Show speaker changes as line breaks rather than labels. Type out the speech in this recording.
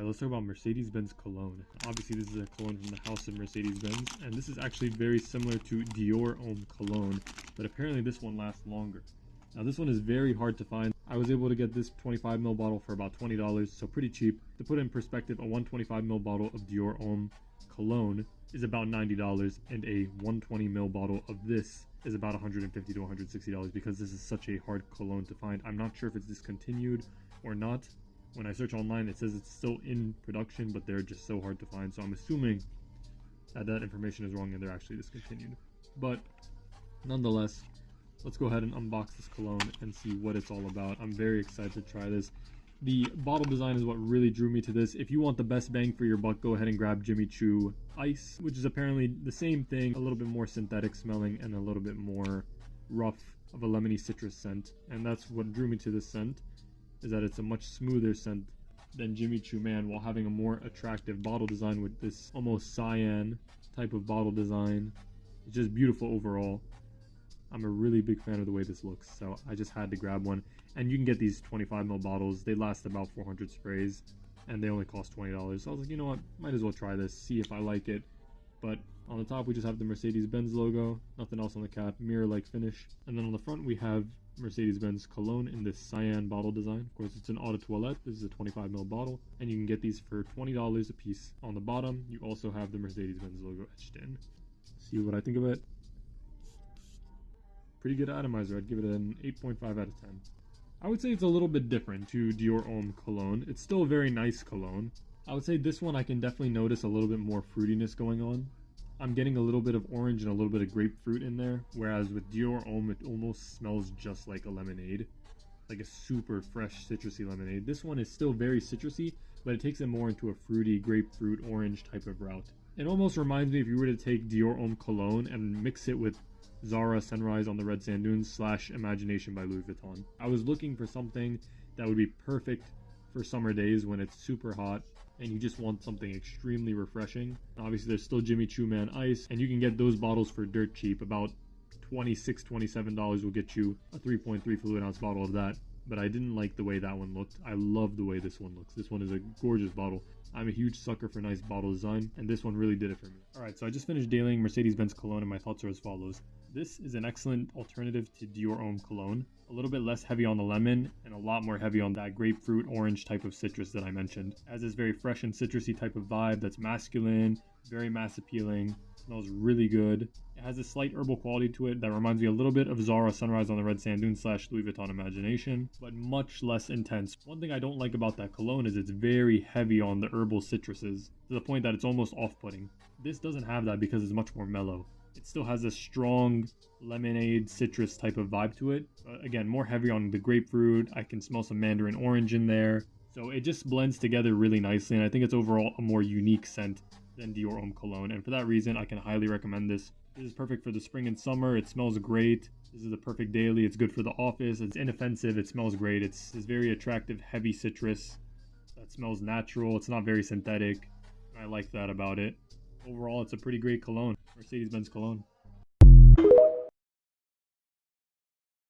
Alright, let's talk about Mercedes-Benz Cologne. Obviously, this is a cologne from the house of Mercedes-Benz, and this is actually very similar to Dior Homme Cologne, but apparently this one lasts longer. Now, this one is very hard to find. I was able to get this 25ml bottle for about $20, so pretty cheap. To put it in perspective, a 125ml bottle of Dior Homme Cologne is about $90, and a 120ml bottle of this is about $150 to $160 because this is such a hard cologne to find. I'm not sure if it's discontinued or not. When I search online, it says it's still in production, but they're just so hard to find. So I'm assuming that information is wrong and they're actually discontinued. But nonetheless, let's go ahead and unbox this cologne and see what it's all about. I'm very excited to try this. The bottle design is what really drew me to this. If you want the best bang for your buck, go ahead and grab Jimmy Choo Ice, which is apparently the same thing, a little bit more synthetic smelling and a little bit more rough of a lemony citrus scent. And that's what drew me to this scent, is that it's a much smoother scent than Jimmy Choo Man, while having a more attractive bottle design with this almost cyan type of bottle design. It's just beautiful overall. I'm a really big fan of the way this looks, so I just had to grab one. And you can get these 25ml bottles. They last about 400 sprays, and they only cost $20. So I was like, you know what, might as well try this, see if I like it. But on the top, we just have the Mercedes-Benz logo, nothing else on the cap, mirror-like finish. And then on the front, we have Mercedes-Benz Cologne in this cyan bottle design. Of course, it's an eau de toilette. This is a 25ml bottle, and you can get these for $20 a piece. On the bottom, you also have the Mercedes-Benz logo etched in. See what I think of it. Pretty good atomizer. I'd give it an 8.5 out of 10. I would say it's a little bit different to Dior Homme Cologne. It's still a very nice cologne. I would say this one I can definitely notice a little bit more fruitiness going on. I'm getting a little bit of orange and a little bit of grapefruit in there, whereas with Dior Homme it almost smells just like a lemonade, like a super fresh citrusy lemonade. This one is still very citrusy, but it takes it more into a fruity grapefruit orange type of route. It almost reminds me if you were to take Dior Homme Cologne and mix it with Zara Sunrise on the Red Sand Dunes / Imagination by Louis Vuitton. I was looking for something that would be perfect for summer days when it's super hot and you just want something extremely refreshing. Obviously, there's still Jimmy Choo Man Ice, and you can get those bottles for dirt cheap. About $26, $27 will get you a 3.3 fluid ounce bottle of that. But I didn't like the way that one looked. I love the way this one looks. This one is a gorgeous bottle. I'm a huge sucker for nice bottle design, and this one really did it for me. Alright, so I just finished dailying Mercedes-Benz Cologne, and my thoughts are as follows. This is an excellent alternative to Dior Homme Cologne. A little bit less heavy on the lemon, and a lot more heavy on that grapefruit orange type of citrus that I mentioned. It has this very fresh and citrusy type of vibe that's masculine, very mass appealing, smells really good. It has a slight herbal quality to it that reminds me a little bit of Zara Sunrise on the Red Sand Dunes / Louis Vuitton Imagination, but much less intense. One thing I don't like about that cologne is it's very heavy on the herbal citruses, to the point that it's almost off-putting. This doesn't have that because it's much more mellow. It still has a strong lemonade citrus type of vibe to it. Again, more heavy on the grapefruit. I can smell some mandarin orange in there. So it just blends together really nicely, and I think it's overall a more unique scent than Dior Homme Cologne. And for that reason, I can highly recommend this. This is perfect for the spring and summer. It smells great. This is the perfect daily. It's good for the office. It's inoffensive. It smells great. It's very attractive, heavy citrus that smells natural. It's not very synthetic. I like that about it. Overall, it's a pretty great cologne. Mercedes-Benz Cologne.